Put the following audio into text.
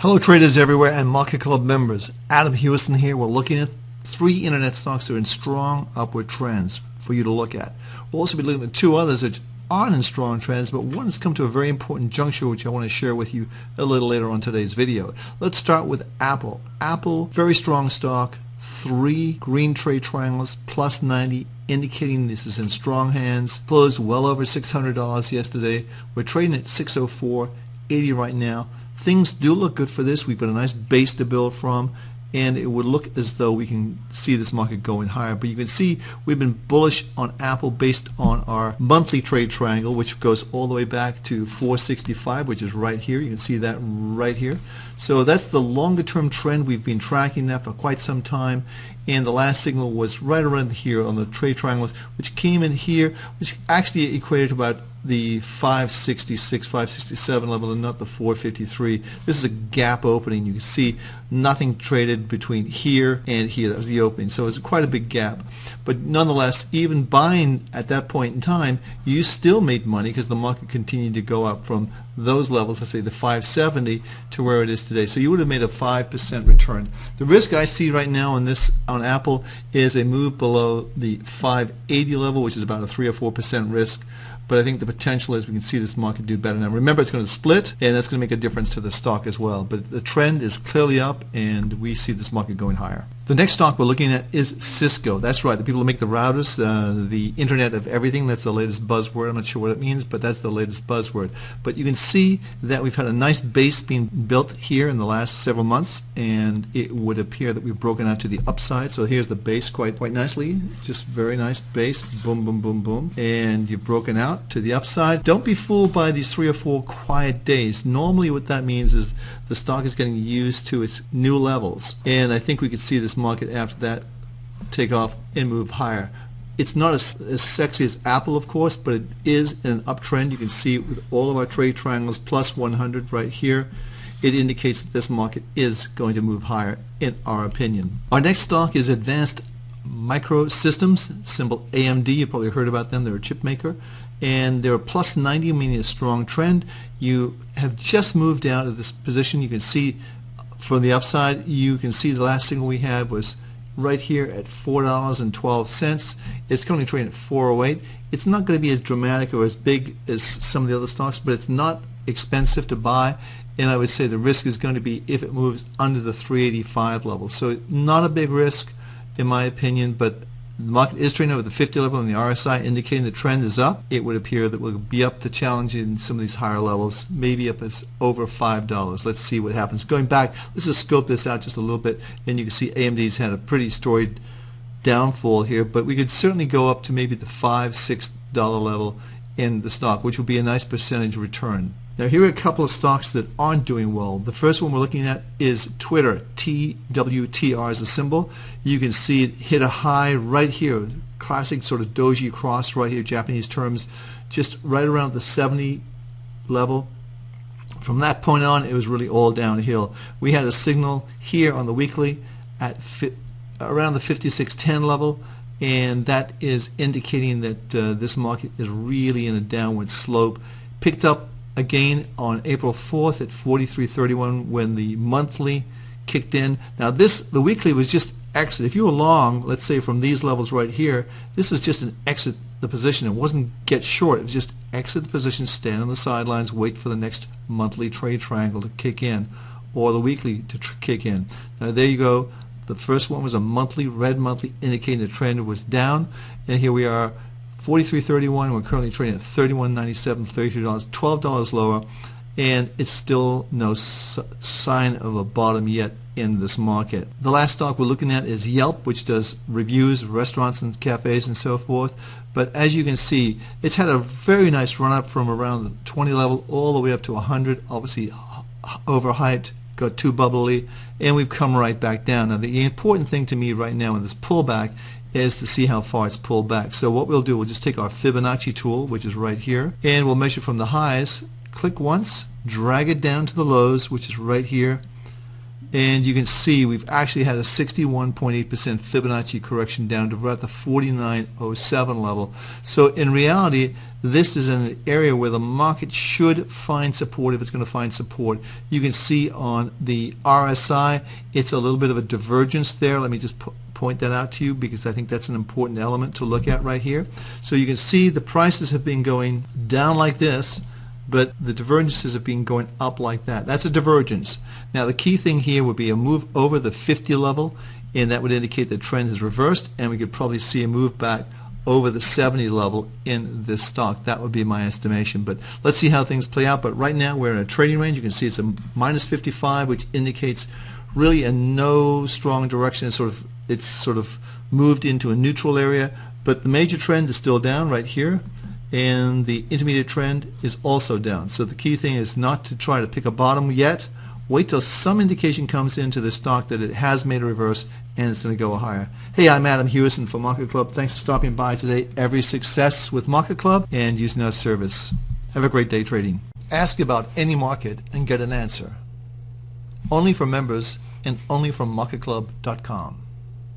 Hello traders everywhere and MarketClub members. Adam Houston here. We're looking at 3 internet stocks that are in strong upward trends for you to look at. We'll also be looking at 2 others that aren't in strong trends, but one has come to a very important juncture which I want to share with you a little later on today's video. Let's start with Apple. Apple, very strong stock, 3 green trade triangles, plus 90, indicating this is in strong hands. Closed well over $600 yesterday. We're trading at 604.80 right now. Things do look good for this. We've got a nice base to build from, and it would look as though we can see this market going higher. But you can see we've been bullish on Apple based on our monthly trade triangle, which goes all the way back to 465, which is right here. You can see that right here. So that's the longer term trend. We've been tracking that for quite some time, and the last signal was right around here on the trade triangles, which came in here, which actually equated to about the 566, 567 level and not the 453. This is a gap opening. You can see nothing traded between here and here. That was the opening. So it's quite a big gap. But nonetheless, even buying at that point in time, you still made money because the market continued to go up from those levels, let's say the 570 to where it is today. So you would have made a 5% return. The risk I see right now on this on Apple is a move below the 580 level, which is about a 3 or 4% risk. But I think the potential is we can see this market do better now. Remember, it's going to split, and that's going to make a difference to the stock as well. But the trend is clearly up, and we see this market going higher. The next stock we're looking at is Cisco. That's right, the people who make the routers, the Internet of Everything. That's the latest buzzword. I'm not sure what it means, but that's the latest buzzword. But you can see that we've had a nice base being built here in the last several months, and it would appear that we've broken out to the upside. So here's the base quite nicely. Just very nice base. Boom, boom, boom, boom. And you've broken out to the upside. Don't be fooled by these 3 or 4 quiet days. Normally what that means is the stock is getting used to its new levels, and I think we could see this market after that take off and move higher. It's not as sexy as Apple, of course, but it is in an uptrend. You can see it with all of our trade triangles plus 100 right here. It indicates that this market is going to move higher in our opinion. Our next stock is Advanced Micro Systems, symbol AMD. You probably heard about them. They're a chip maker, and they're plus 90, meaning a strong trend. You have just moved out of this position. You can see from the upside, you can see the last signal we had was right here at $4.12. It's currently trading at 408. It's not going to be as dramatic or as big as some of the other stocks, but it's not expensive to buy, and I would say the risk is going to be if it moves under the 385 level. So not a big risk in my opinion, but the market is trading over the 50 level and the RSI indicating the trend is up. It would appear that we'll be up to challenging some of these higher levels, maybe up as over $5. Let's see what happens. Going back, let's just scope this out just a little bit, and you can see AMD's had a pretty storied downfall here, but we could certainly go up to maybe the $5, $6 level in the stock, which would be a nice percentage return. Now here are a couple of stocks that aren't doing well. The first one we're looking at is Twitter. TWTR is a symbol. You can see it hit a high right here, classic sort of doji cross right here, Japanese terms, just right around the 70 level. From that point on, it was really all downhill. We had a signal here on the weekly at around the 5610 level, and that is indicating that this market is really in a downward slope. Picked up again on April 4th at 43.31 when the monthly kicked in. Now the weekly was just exit. If you were long, let's say from these levels right here, this was just an exit the position. It wasn't get short. It was just exit the position, stand on the sidelines, wait for the next monthly trade triangle to kick in or the weekly to kick in. Now there you go. The first one was a monthly, red monthly, indicating the trend was down, and here we are 43.31. We're currently trading at 31.97, $32, $12 lower, and it's still no sign of a bottom yet in this market. The last stock we're looking at is Yelp, which does reviews of restaurants and cafes and so forth. But as you can see, it's had a very nice run up from around the 20 level all the way up to 100. Obviously overhyped, got too bubbly, and we've come right back down. Now the important thing to me right now in this pullback is to see how far it's pulled back. So what we'll do, we'll just take our Fibonacci tool, which is right here, and we'll measure from the highs, click once, drag it down to the lows, which is right here, And you can see we've actually had a 61.8% Fibonacci correction down to about the 49.07 level. So in reality, this is an area where the market should find support if it's going to find support. You can see on the RSI, it's a little bit of a divergence there. Let me just point that out to you because I think that's an important element to look at right here. So you can see the prices have been going down like this, but the divergences have been going up like that. That's a divergence. Now the key thing here would be a move over the 50 level, and that would indicate the trend is reversed, and we could probably see a move back over the 70 level in this stock. That would be my estimation. But let's see how things play out. But right now we're in a trading range. You can see it's a minus 55, which indicates really a no strong direction. It's sort of moved into a neutral area, but the major trend is still down right here, and the intermediate trend is also down. So the key thing is not to try to pick a bottom yet. Wait till some indication comes into the stock that it has made a reverse and it's going to go higher. Hey, I'm Adam Hewison for Market Club. Thanks for stopping by today. Every success with Market Club and using our service. Have a great day trading. Ask about any market and get an answer. Only for members and only from MarketClub.com.